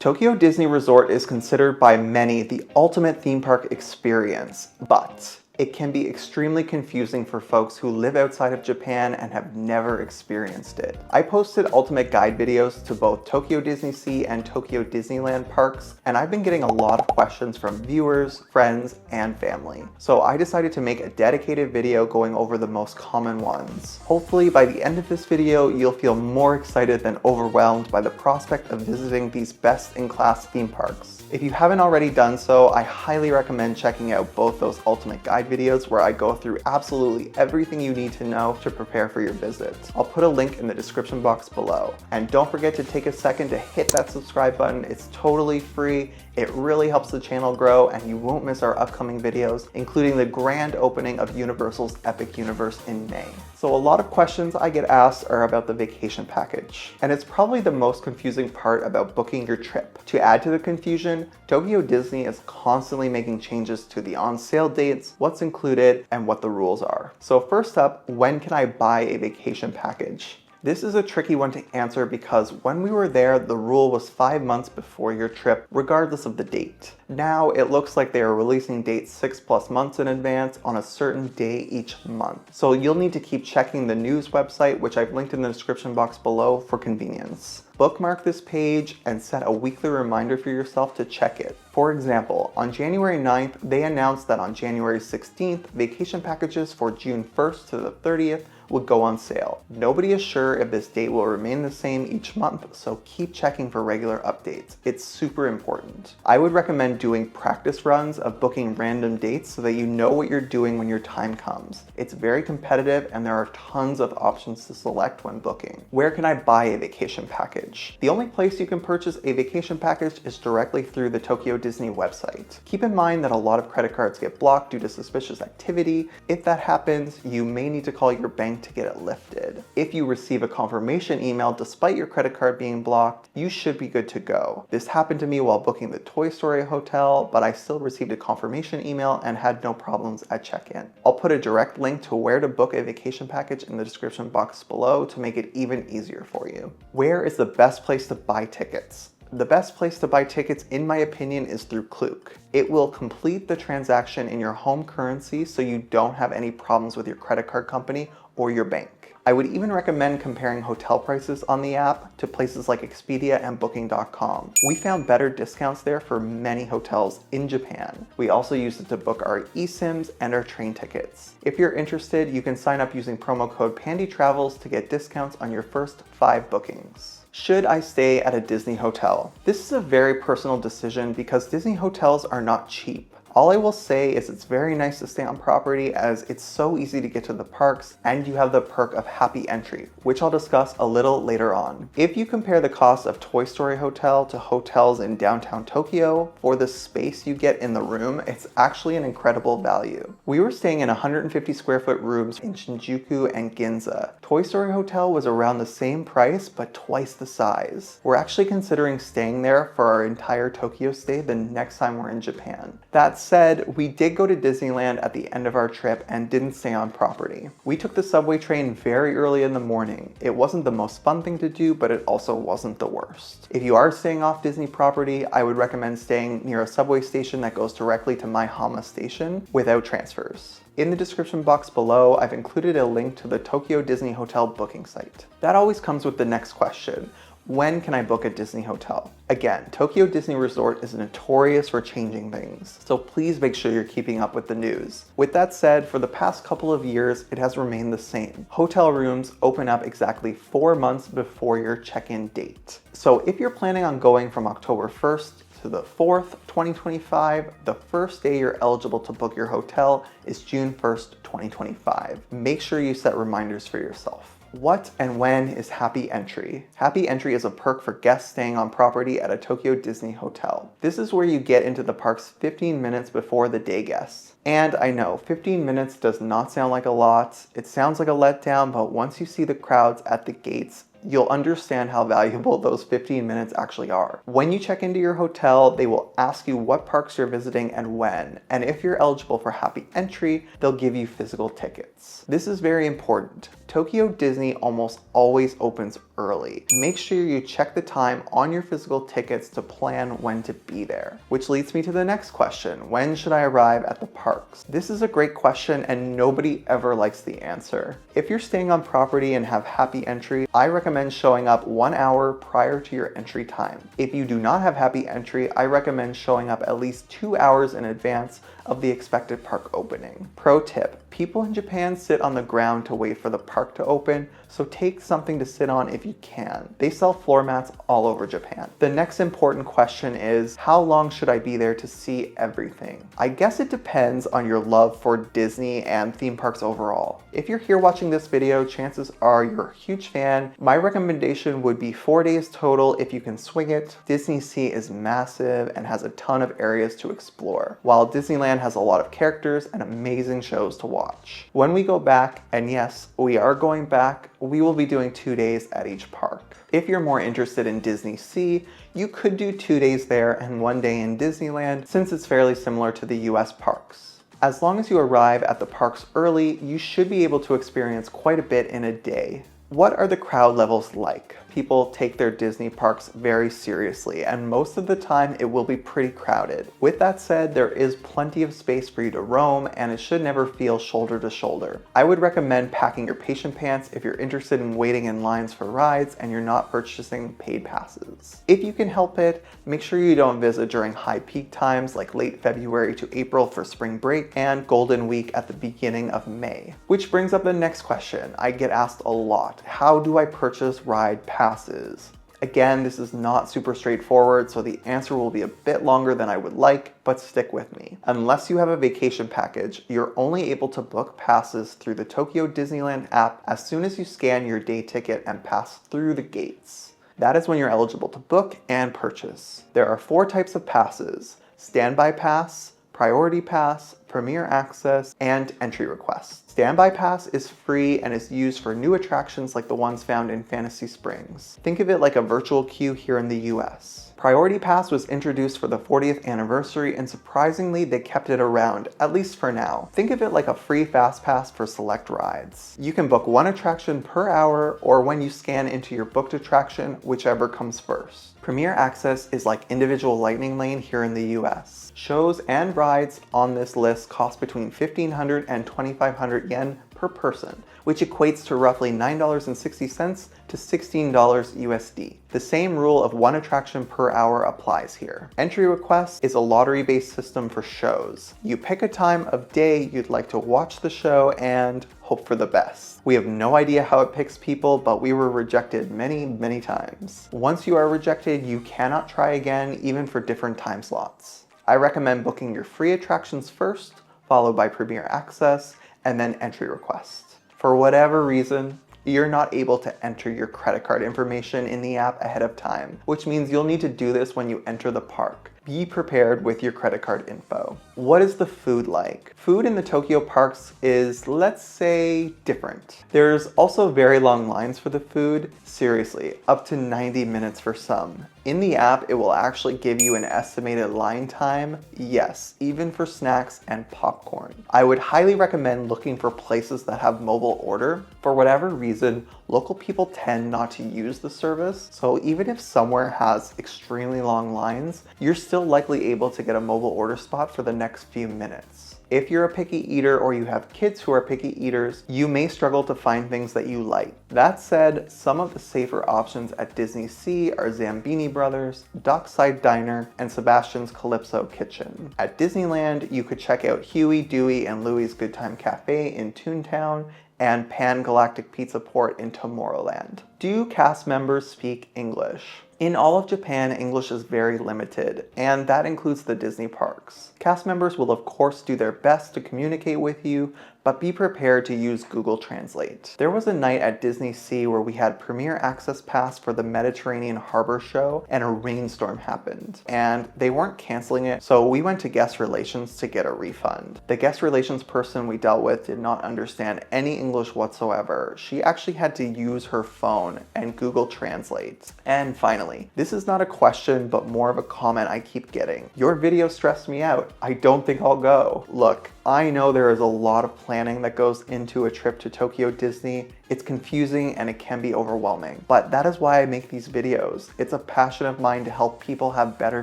Tokyo Disney Resort is considered by many the ultimate theme park experience, but it can be extremely confusing for folks who live outside of Japan and have never experienced it. I posted ultimate guide videos to both Tokyo DisneySea and Tokyo Disneyland parks, and I've been getting a lot of questions from viewers, friends, and family. So I decided to make a dedicated video going over the most common ones. Hopefully by the end of this video, you'll feel more excited than overwhelmed by the prospect of visiting these best-in-class theme parks. If you haven't already done so, I highly recommend checking out both those ultimate guide videos where I go through absolutely everything you need to know to prepare for your visit. I'll put a link in the description box below. And don't forget to take a second to hit that subscribe button. It's totally free. It really helps the channel grow, and you won't miss our upcoming videos, including the grand opening of Universal's Epic Universe in May. So a lot of questions I get asked are about the vacation package, and it's probably the most confusing part about booking your trip. To add to the confusion, Tokyo Disney is constantly making changes to the on-sale dates, what's included, and what the rules are. So first up, when can I buy a vacation package? This is a tricky one to answer because when we were there, the rule was 5 months before your trip, regardless of the date. Now it looks like they are releasing dates 6+ months in advance on a certain day each month. So you'll need to keep checking the news website, which I've linked in the description box below for convenience. Bookmark this page and set a weekly reminder for yourself to check it. For example, on January 9th, they announced that on January 16th, vacation packages for June 1st to the 30th would go on sale. Nobody is sure if this date will remain the same each month, so keep checking for regular updates. It's super important. I would recommend doing practice runs of booking random dates so that you know what you're doing when your time comes. It's very competitive and there are tons of options to select when booking. Where can I buy a vacation package? The only place you can purchase a vacation package is directly through the Tokyo Disney website. Keep in mind that a lot of credit cards get blocked due to suspicious activity. If that happens, you may need to call your bank to get it lifted. If you receive a confirmation email despite your credit card being blocked, you should be good to go. This happened to me while booking the Toy Story hotel, but I still received a confirmation email and had no problems at check-in. I'll put a direct link to where to book a vacation package in the description box below to make it even easier for you. Where is the best place to buy tickets? The best place to buy tickets, in my opinion, is through Klook. It will complete the transaction in your home currency so you don't have any problems with your credit card company or your bank. I would even recommend comparing hotel prices on the app to places like Expedia and Booking.com. We found better discounts there for many hotels in Japan. We also used it to book our eSIMs and our train tickets. If you're interested, you can sign up using promo code PandyTravels to get discounts on your first 5 bookings. Should I stay at a Disney hotel? This is a very personal decision because Disney hotels are not cheap. All I will say is it's very nice to stay on property as it's so easy to get to the parks and you have the perk of happy entry, which I'll discuss a little later on. If you compare the cost of Toy Story Hotel to hotels in downtown Tokyo, for the space you get in the room, it's actually an incredible value. We were staying in 150 square foot rooms in Shinjuku and Ginza. Toy Story Hotel was around the same price, but twice the size. We're actually considering staying there for our entire Tokyo stay the next time we're in Japan. That said, we did go to Disneyland at the end of our trip and didn't stay on property. We took the subway train very early in the morning. It wasn't the most fun thing to do, but it also wasn't the worst. If you are staying off Disney property, I would recommend staying near a subway station that goes directly to Maihama Station without transfers. In the description box below, I've included a link to the Tokyo Disney Hotel booking site. That always comes with the next question. When can I book a Disney hotel? Again, Tokyo Disney Resort is notorious for changing things, so please make sure you're keeping up with the news. With that said, for the past couple of years, it has remained the same. Hotel rooms open up exactly 4 months before your check-in date. So if you're planning on going from October 1st to the 4th, 2025, the first day you're eligible to book your hotel is June 1st, 2025. Make sure you set reminders for yourself. What and when is Happy Entry? Happy Entry is a perk for guests staying on property at a Tokyo Disney hotel. This is where you get into the parks 15 minutes before the day guests. And I know 15 minutes does not sound like a lot. It sounds like a letdown, but once you see the crowds at the gates, you'll understand how valuable those 15 minutes actually are. When you check into your hotel, they will ask you what parks you're visiting and when. And if you're eligible for Happy Entry, they'll give you physical tickets. This is very important. Tokyo Disney almost always opens early. Make sure you check the time on your physical tickets to plan when to be there. Which leads me to the next question. When should I arrive at the parks? This is a great question and nobody ever likes the answer. If you're staying on property and have happy entry, I recommend showing up 1 hour prior to your entry time. If you do not have happy entry, I recommend showing up at least 2 hours in advance of the expected park opening. Pro tip, people in Japan sit on the ground to wait for the park to open, so take something to sit on if you can. They sell floor mats all over Japan. The next important question is, how long should I be there to see everything? I guess it depends on your love for Disney and theme parks overall. If you're here watching this video, chances are you're a huge fan. My recommendation would be 4 days total if you can swing it. DisneySea is massive and has a ton of areas to explore, while Disneyland has a lot of characters and amazing shows to watch. When we go back, and yes, we are going back, we will be doing 2 days at each park. If you're more interested in DisneySea, you could do 2 days there and 1 day in Disneyland, since it's fairly similar to the US parks. As long as you arrive at the parks early, you should be able to experience quite a bit in a day. What are the crowd levels like? People take their Disney parks very seriously, and most of the time it will be pretty crowded. With that said, there is plenty of space for you to roam, and it should never feel shoulder to shoulder. I would recommend packing your patient pants if you're interested in waiting in lines for rides and you're not purchasing paid passes. If you can help it, make sure you don't visit during high peak times like late February to April for spring break and Golden Week at the beginning of May. Which brings up the next question I get asked a lot. How do I purchase ride passes? Again, this is not super straightforward, so the answer will be a bit longer than I would like, but stick with me. Unless you have a vacation package, you're only able to book passes through the Tokyo Disneyland app as soon as you scan your day ticket and pass through the gates. That is when you're eligible to book and purchase. There are 4 types of passes: standby pass, priority pass, premier access, and entry request. Standby pass is free and is used for new attractions like the ones found in Fantasy Springs. Think of it like a virtual queue here in the US. Priority Pass was introduced for the 40th anniversary, and surprisingly they kept it around, at least for now. Think of it like a free fast pass for select rides. You can book 1 attraction per hour, or when you scan into your booked attraction, whichever comes first. Premier Access is like individual Lightning Lane here in the US. Shows and rides on this list cost between 1,500 and 2,500 yen per person, which equates to roughly $9.60 to $16 USD. The same rule of 1 attraction per hour applies here. Entry Request is a lottery-based system for shows. You pick a time of day you'd like to watch the show and hope for the best. We have no idea how it picks people, but we were rejected many times. Once you are rejected, you cannot try again, even for different time slots. I recommend booking your free attractions first, followed by Premier Access, and then Entry Request. For whatever reason, you're not able to enter your credit card information in the app ahead of time, which means you'll need to do this when you enter the park. Be prepared with your credit card info. What is the food like? Food in the Tokyo parks is, let's say, different. There's also very long lines for the food, seriously, up to 90 minutes for some. In the app, it will actually give you an estimated line time, yes, even for snacks and popcorn. I would highly recommend looking for places that have mobile order. For whatever reason, local people tend not to use the service, so even if somewhere has extremely long lines, you're still likely able to get a mobile order spot for the next few minutes. If you're a picky eater or you have kids who are picky eaters, you may struggle to find things that you like. That said, some of the safer options at DisneySea are Zambini Brothers, Dockside Diner, and Sebastian's Calypso Kitchen. At Disneyland, you could check out Huey, Dewey, and Louie's Good Time Cafe in Toontown, and Pan Galactic Pizza Port in Tomorrowland. Do cast members speak English? In all of Japan, English is very limited, and that includes the Disney parks. Cast members will of course do their best to communicate with you, but be prepared to use Google Translate. There was a night at DisneySea where we had Premier Access Pass for the Mediterranean Harbor Show, and a rainstorm happened. And they weren't canceling it, so we went to guest relations to get a refund. The guest relations person we dealt with did not understand any English whatsoever. She actually had to use her phone and Google Translate. And finally, this is not a question, but more of a comment I keep getting. Your video stressed me out. I don't think I'll go. Look, I know there is a lot of planning that goes into a trip to Tokyo Disney. It's confusing and it can be overwhelming, but that is why I make these videos. It's a passion of mine to help people have better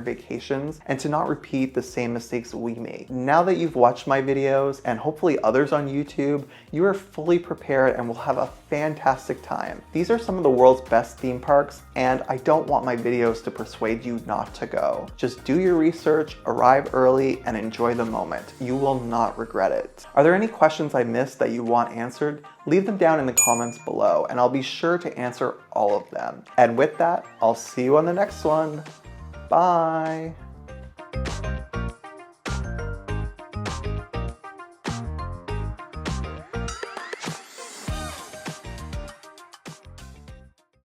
vacations and to not repeat the same mistakes we make. Now that you've watched my videos and hopefully others on YouTube, you are fully prepared and will have a fantastic time. These are some of the world's best theme parks, and I don't want my videos to persuade you not to go. Just do your research, arrive early, and enjoy the moment. You will not regret it. Are there any questions I missed that you want answered? Leave them down in the comments below and I'll be sure to answer all of them. And with that, I'll see you on the next one. Bye.